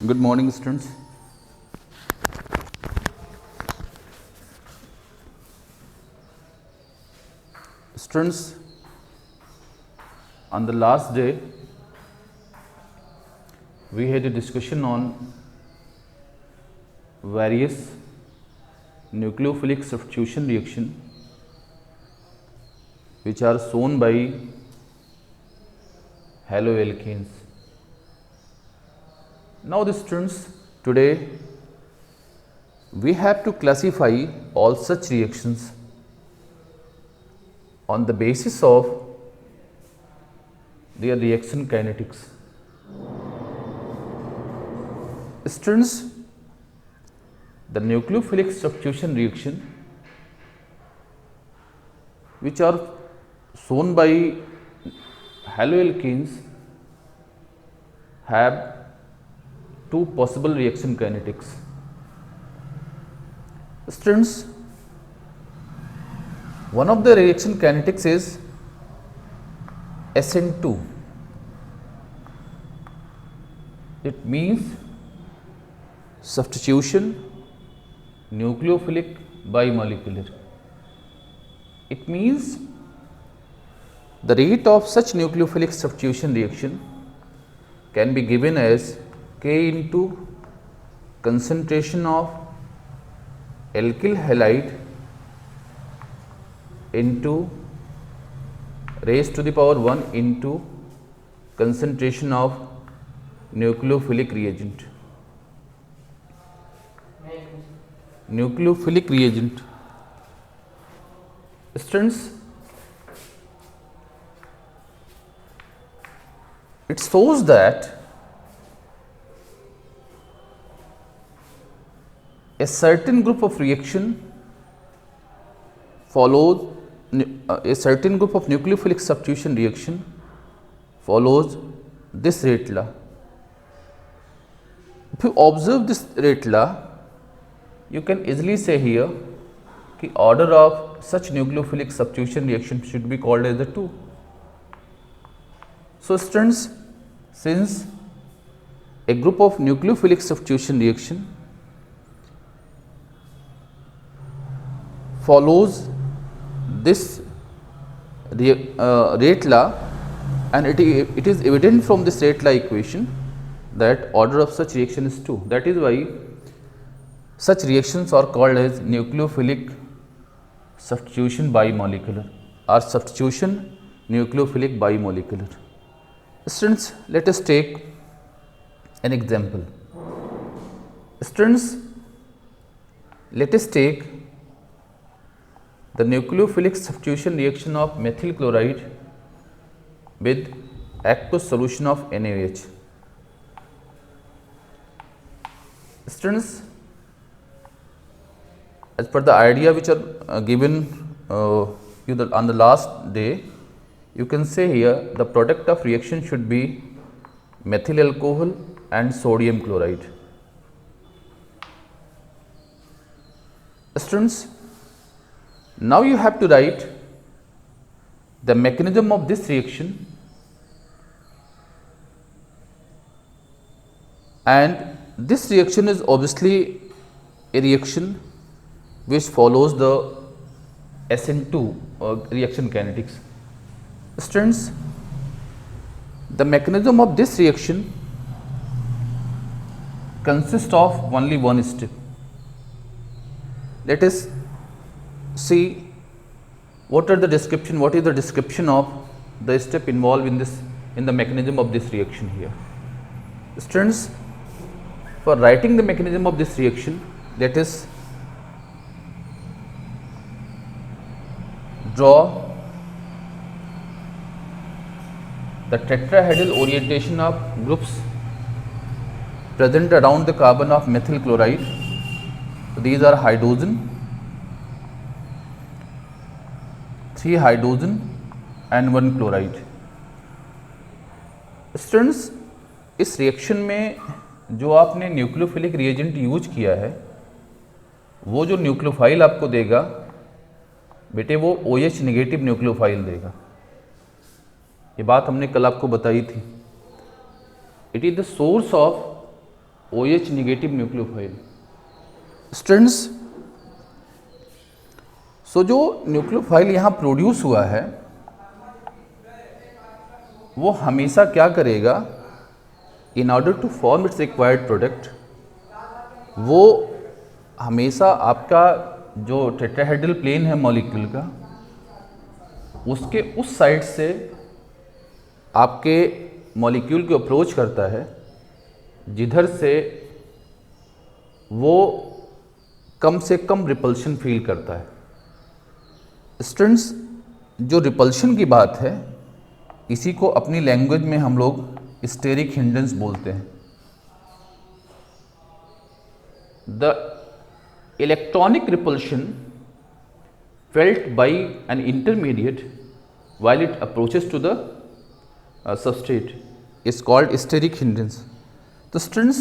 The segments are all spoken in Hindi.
Good morning, students. Students, on the last day, we had a discussion on various nucleophilic substitution reaction which are shown by haloalkanes. Now, the students, today we have to classify all such reactions on the basis of their reaction kinetics. Students, the nucleophilic substitution reaction which are shown by haloalkanes have two possible reaction kinetics. Students, one of the reaction kinetics is SN2. It means substitution nucleophilic bimolecular. It means the rate of such nucleophilic substitution reaction can be given as K into concentration of alkyl halide into raised to the power 1 into concentration of nucleophilic reagent. Nucleophilic reagent. Students, it shows that a certain group of reaction follows a certain group of nucleophilic substitution reaction follows this rate law. If you observe this rate law, you can easily say here the order of such nucleophilic substitution reaction should be called as the 2. So, students, since a group of nucleophilic substitution reaction follows this rate law, and it is evident from this rate law equation that order of such reaction is 2. That is why such reactions are called as nucleophilic substitution bimolecular or substitution nucleophilic bimolecular. Students, let us take an example. Students, let us take the nucleophilic substitution reaction of methyl chloride with aqueous solution of NaOH. Students, as per the idea which are given on the last day, you can say here the product of reaction should be methyl alcohol and sodium chloride. Students, now you have to write the mechanism of this reaction, and this reaction is obviously a reaction which follows the SN2 reaction kinetics. Students, the mechanism of this reaction consists of only one step. Let us see what is the description of the step involved in the mechanism of this reaction here. Students, for writing the mechanism of this reaction, let us draw the tetrahedral orientation of groups present around the carbon of methyl chloride. So, these are hydrogen, 3 hydrogen and 1 chloride. Students, इस रिएक्शन में जो आपने न्यूक्लियोफिलिक रिएजेंट यूज किया है, वो जो न्यूक्लियोफाइल आपको देगा बेटे वो OH नेगेटिव न्यूक्लियोफाइल देगा। ये बात हमने कल आपको बताई थी। It is the source of OH negative nucleophile. Students, so जो न्यूक्लियोफाइल यहाँ प्रोड्यूस हुआ है वो हमेशा क्या करेगा, in order to form its required product, वो हमेशा आपका जो टेट्राहेड्रल प्लेन है मॉलिक्यूल का, उसके उस साइड से आपके मॉलिक्यूल को अप्रोच करता है जिधर से वो कम से कम रिपल्शन फील करता है। स्टूडेंट्स, जो रिपल्शन की बात है इसी को अपनी लैंग्वेज में हम लोग स्टेरिक हिंड्रेंस बोलते हैं। The electronic repulsion felt by an intermediate while it approaches to the substrate is called steric hindrance। तो स्टूडेंट्स,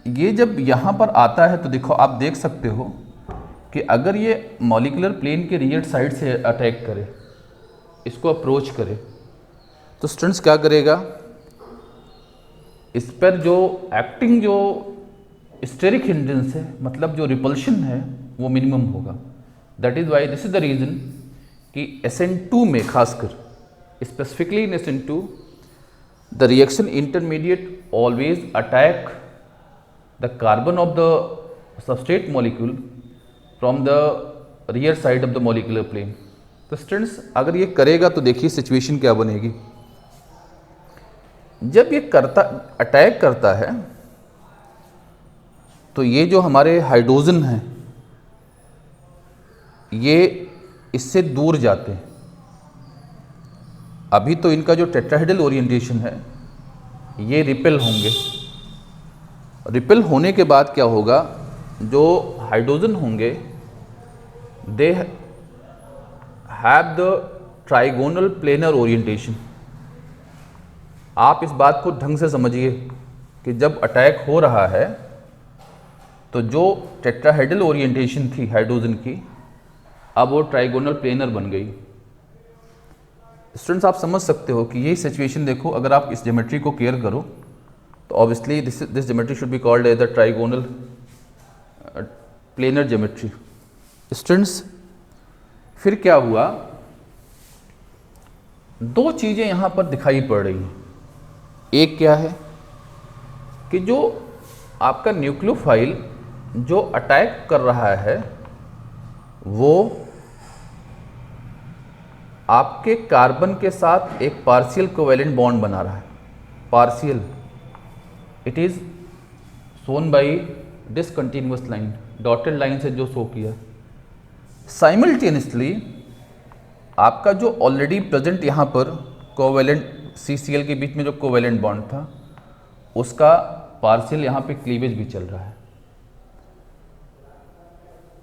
ये जब यहाँ पर आता है तो देखो, आप देख सकते हो कि अगर ये मॉलिकुलर प्लेन के रियर साइड से अटैक करे, इसको अप्रोच करे, तो स्टूडेंट्स क्या करेगा, इस पर जो एक्टिंग जो स्टेरिक हिंड्रेंस है, मतलब जो रिपल्शन है, वो मिनिमम होगा। That is why, this is the reason कि SN2 में खासकर, specifically in SN2, the reaction intermediate always attack the carbon of the substrate molecule from the rear side of the molecular plane. तो स्टूडेंट्स, अगर ये करेगा तो देखिए सिचुएशन क्या बनेगी। जब ये अटैक करता है तो ये जो हमारे हाइड्रोजन हैं ये इससे दूर जाते हैं। अभी तो इनका जो टेट्राहेड्रल ओरिएंटेशन है ये रिपेल होंगे। रिपेल होने के बाद क्या होगा, जो हाइड्रोजन होंगे they have the trigonal planar orientation. आप इस बात को ढंग से समझिए कि जब अटैक हो रहा है तो जो टेट्राहेड्रल ओरिएंटेशन थी हाइड्रोजन की, अब वो ट्राइगोनल प्लेनर बन गई। स्टूडेंट्स, आप समझ सकते हो कि यही सिचुएशन देखो, अगर आप इस ज्योमेट्री को केयर करो तो obviously this geometry should be called as the trigonal planar geometry. Students, फिर क्या हुआ, दो चीज़ें यहाँ पर दिखाई पड़ रही हैं। एक क्या है कि जो आपका न्यूक्लियोफाइल जो अटैक कर रहा है वो आपके कार्बन के साथ एक पार्शियल कोवेलेंट बॉन्ड बना रहा है। Partial, it is shown by discontinuous line, dotted line से जो शो किया। साइमल्टेनियसली आपका जो ऑलरेडी प्रेजेंट यहाँ पर कोवेलेंट CCl के बीच में जो कोवेलेंट बॉन्ड था उसका पार्शियल यहाँ पे क्लीवेज भी चल रहा है।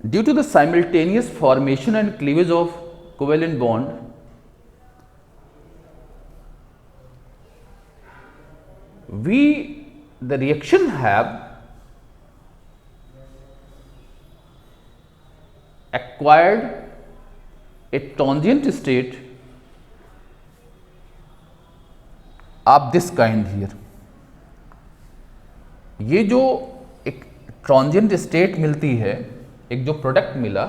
Due to the simultaneous formation and cleavage of covalent bond, the reaction have acquired a transient state of this kind here। ये जो एक ट्रांजिएंट स्टेट मिलती है, एक जो प्रोडक्ट मिला,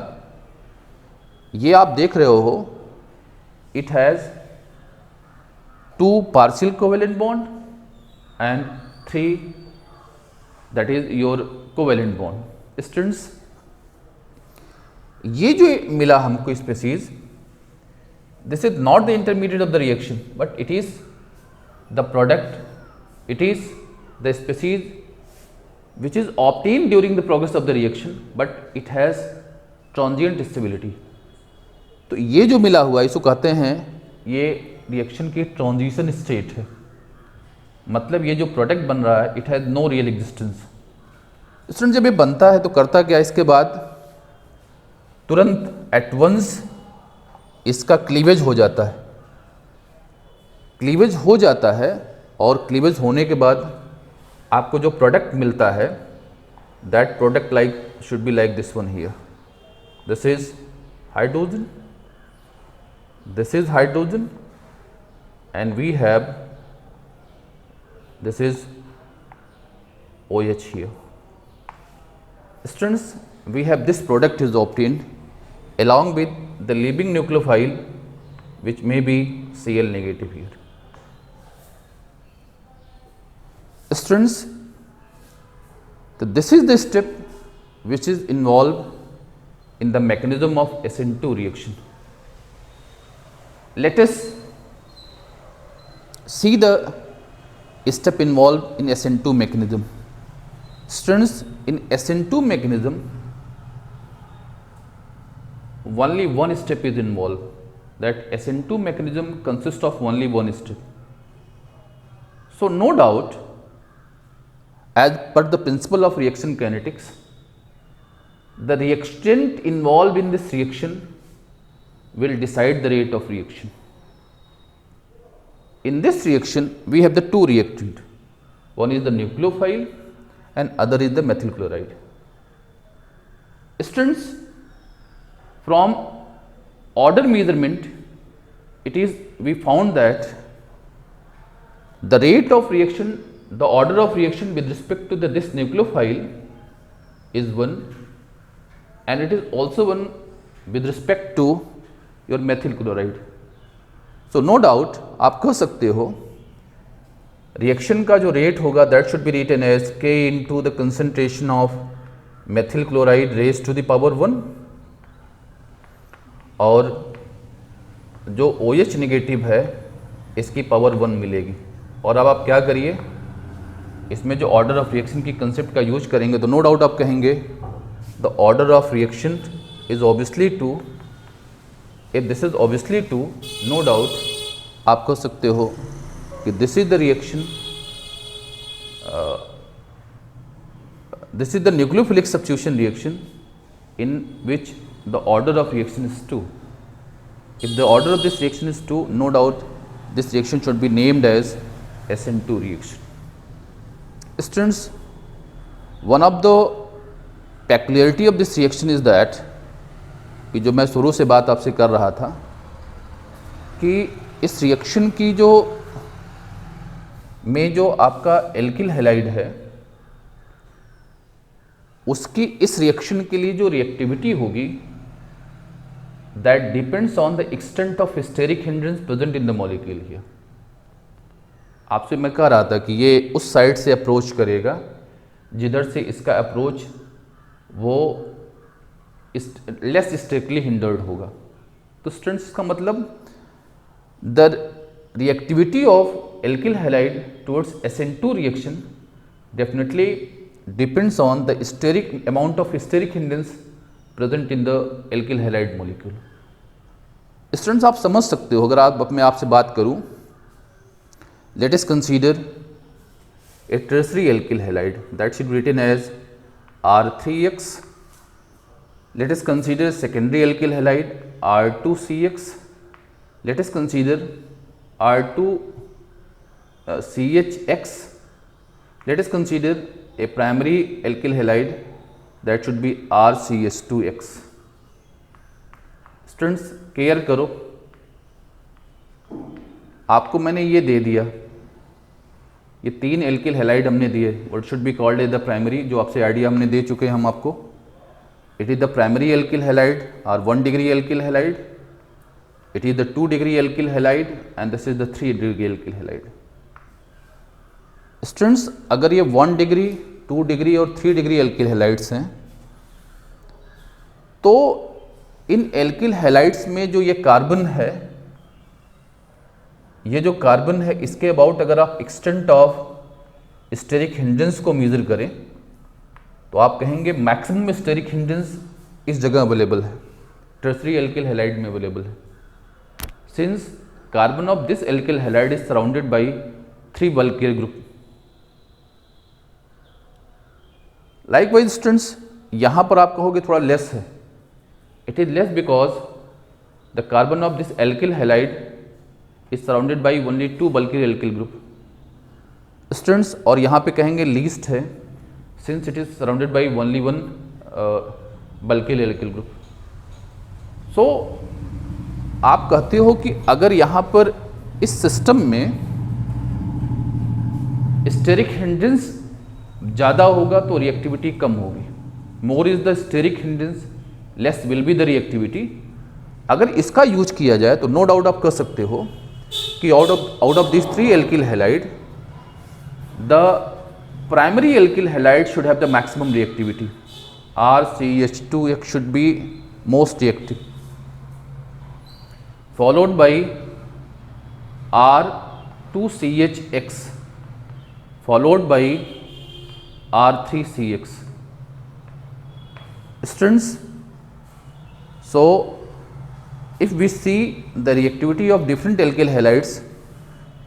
ये आप देख रहे हो, it has 2 partial covalent bond and 3 that is your covalent bond। Students, ये जो मिला हमको species, this is not the intermediate of the reaction but it is the product, it is the species which is obtained during the progress of the reaction but it has transient stability। तो ये जो मिला हुआ इसको कहते हैं ये रिएक्शन की ट्रांजिशन स्टेट है। मतलब ये जो प्रोडक्ट बन रहा है it has no real existence. Student, जब ये बनता है तो करता क्या, इसके बाद तुरंत एट वंस इसका क्लीवेज हो जाता है। क्लीवेज हो जाता है और क्लीवेज होने के बाद आपको जो प्रोडक्ट मिलता है that product like should be like this one here. This is hydrogen, this is hydrogen and we have this is OH here। Students, we have this product is obtained along with the leaving nucleophile, which may be Cl negative here. Students, this is the step which is involved in the mechanism of SN2 reaction. Let us see the step involved in SN2 mechanism. Students, in SN2 mechanism, only one step is involved. That SN2 mechanism consists of only one step. So, no doubt, as per the principle of reaction kinetics, the reactant involved in this reaction will decide the rate of reaction. In this reaction, we have the two reactant. One is the nucleophile and other is the methyl chloride. Students, from order measurement, we found that the rate of reaction, the order of reaction with respect to this nucleophile is 1, and it is also 1 with respect to your methyl chloride. So no doubt आप कह सकते हो रिएक्शन का जो रेट होगा that should be written as K into the concentration of methyl chloride raised to the power 1, और जो OH नेगेटिव है इसकी पावर 1 मिलेगी. और अब आप क्या करिए, इसमें जो ऑर्डर ऑफ रिएक्शन की कंसेप्ट का यूज करेंगे तो नो डाउट आप कहेंगे the order of reaction is obviously 2. If this is obviously 2, no doubt आप कह सकते हो कि this is the reaction, this is the nucleophilic substitution reaction in which the order of reaction is 2. If the order of this reaction is 2, no doubt this reaction should be named as SN2 reaction. Students, one of the peculiarity of this reaction is that कि जो मैं शुरू से बात आपसे कर रहा था कि इस रिएक्शन की जो आपका एल्किल हैलाइड है उसकी इस रिएक्शन के लिए जो रिएक्टिविटी होगी that depends on the extent of historic hindrance present in the molecule here. आपसे मैं कह रहा था कि ये उस साइड से अप्रोच करेगा जिधर से इसका अप्रोच वो लेस स्ट्रिक्टली हिंडर्ड होगा. तो स्टूडेंट्स, इसका मतलब the reactivity of alkyl halide towards SN2 reaction definitely depends on the amount of steric hindrance present in the alkyl halide molecule. Students, आप समझ सकते हो, अगर मैं आपसे बात करूं, let us consider a tertiary alkyl halide that should be written as R3X. Let us consider secondary alkyl halide R2CX. Let us consider R2CHX. Let us consider a primary alkyl halide that should be RCH2X. Students, care करो, आपको मैंने ये दे दिया, ये 3 एल्किल हैलाइड हमने दिए. What should be called as the primary, जो आपसे आइडिया हमने दे चुके हैं हम आपको. It is the primary alkyl halide और 1 degree alkyl halide. It is the 2 degree alkyl halide and this is the 3 degree alkyl halide. Students, अगर ये 1 डिग्री 2 डिग्री और 3 डिग्री एल्किल हैलाइड्स हैं तो इन एल्किल हैलाइड्स में जो ये कार्बन है, ये जो कार्बन है इसके अबाउट अगर आप एक्सटेंट ऑफ स्टेरिक हिंड्रेंस को मेजर करें तो आप कहेंगे मैक्सिमम स्टेरिक हिंड्रेंस इस जगह अवेलेबल है, टर्सरी एल्किल हैलाइड में अवेलेबल है. Since carbon of this alkyl halide is surrounded by 3 bulkier group. Likewise students, यहाँ पर आप कहोगे थोड़ा लेस है. It is less because the carbon of this alkyl halide is surrounded by only 2 bulkier alkyl group. Students, और यहाँ पे कहेंगे लीस्ट है since it is surrounded by only 1 bulkier alkyl group. So आप कहते हो कि अगर यहाँ पर इस सिस्टम में स्टेरिक हिंड्रेंस ज़्यादा होगा तो रिएक्टिविटी कम होगी. more is the steric hindrance, less will be the reactivity. अगर इसका यूज किया जाए तो नो डाउट आप कर सकते हो कि out of this 3 alkyl halide the primary alkyl halide should have the maximum reactivity. RCH2 should be most reactive, followed by R2CHX, followed by R3CX. Students, so if we see the reactivity of different alkyl halides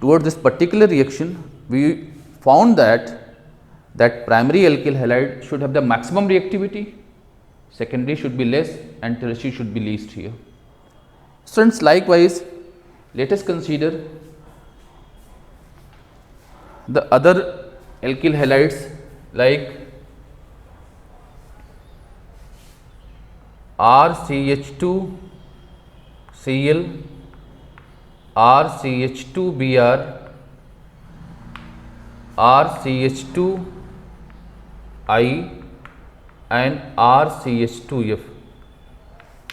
towards this particular reaction, we found that primary alkyl halide should have the maximum reactivity, secondary should be less and tertiary should be least here. Students, likewise let us consider the other alkyl halides like RCH2Cl, RCH2Br, RCH2I and RCH2F.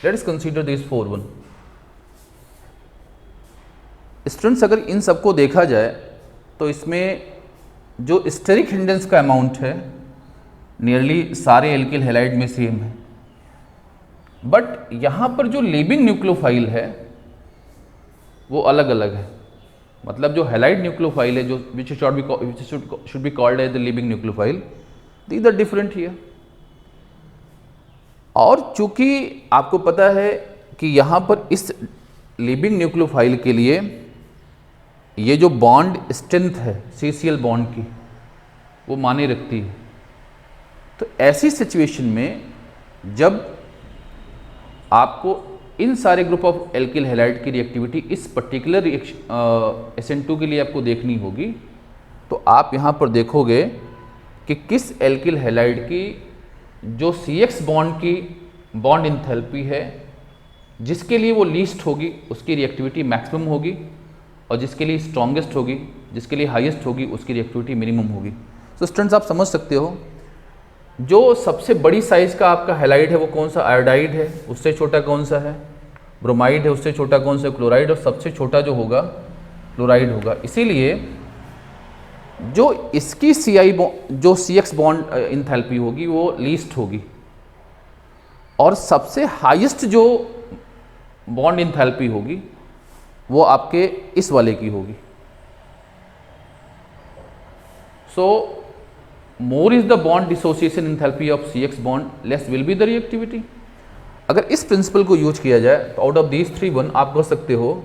Let us consider these 4 one. Students, अगर इन सबको देखा जाए तो इसमें जो स्टेरिक हिंडेंस का अमाउंट है नियरली सारे एल्किल हैलाइड में सेम है, बट यहाँ पर जो लीविंग न्यूक्लियोफाइल है वो अलग अलग है. मतलब जो हैलाइड न्यूक्लियोफाइल है जो which should be called as the leaving nucleophile, these are different here. और चूंकि आपको पता है कि यहाँ पर इस लीविंग न्यूक्लियोफाइल के लिए ये जो बॉन्ड स्ट्रेंथ है CCl बॉन्ड की वो माने रखती है. तो ऐसी सिचुएशन में जब आपको इन सारे ग्रुप ऑफ एल्किल हैलाइड की रिएक्टिविटी इस पर्टिकुलर SN2 के लिए आपको देखनी होगी, तो आप यहाँ पर देखोगे कि किस एल्किल हैलाइड की जो CX बॉन्ड की बॉन्ड इंथैल्पी है जिसके लिए वो लीस्ट होगी उसकी रिएक्टिविटी मैक्सिमम होगी, और जिसके लिए स्ट्रॉन्गेस्ट होगी, जिसके लिए हाईएस्ट होगी, उसकी रिएक्टिविटी मिनिमम होगी. सो स्टूडेंट्स, आप समझ सकते हो जो सबसे बड़ी साइज़ का आपका हैलाइड है वो कौन सा, आयोडाइड है. उससे छोटा कौन सा है, ब्रोमाइड है. उससे छोटा कौन सा, क्लोराइड. और सबसे छोटा जो होगा क्लोराइड होगा. इसीलिए जो इसकी जो CX बॉन्ड इंथैल्पी होगी वो लीस्ट होगी, और सबसे हाईएस्ट जो बॉन्ड इंथैल्पी होगी वो आपके इस वाले की होगी. So more is the bond dissociation enthalpy of CX bond, less will be the reactivity. अगर इस प्रिंसिपल को यूज किया जाए तो आउट ऑफ दीज 3 वन आप कह सकते हो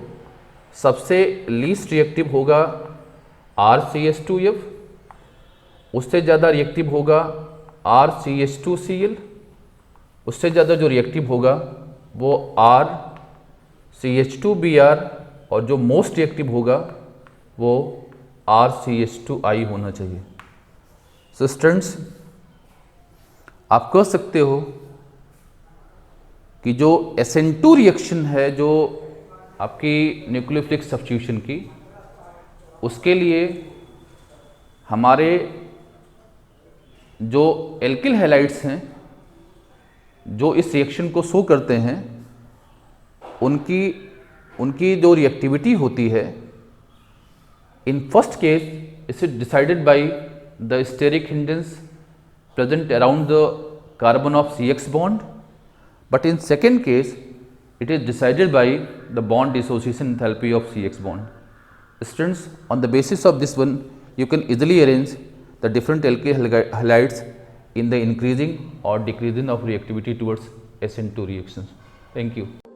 सबसे लीस्ट रिएक्टिव होगा RCH2F, उससे ज़्यादा रिएक्टिव होगा RCH2Cl, उससे ज़्यादा जो रिएक्टिव होगा वो RCH2Br, और जो मोस्ट रिएक्टिव होगा वो RCH2I होना चाहिए. सो स्टूडेंट्स, आप कह सकते हो कि जो SN2 रिएक्शन है जो आपकी न्यूक्लियोफिलिक सब्स्टिट्यूशन की, उसके लिए हमारे जो एल्किल हैलाइड्स हैं जो इस रिएक्शन को शो करते हैं उनकी जो रिएक्टिविटी होती है, in first case it is decided by the steric hindrance present around the carbon of CX bond, but in second case it is decided by the bond dissociation enthalpy of CX bond. Students, on the basis of this one you can easily arrange the different alkyl halides in the increasing or decreasing of reactivity towards SN2 reactions. Thank you.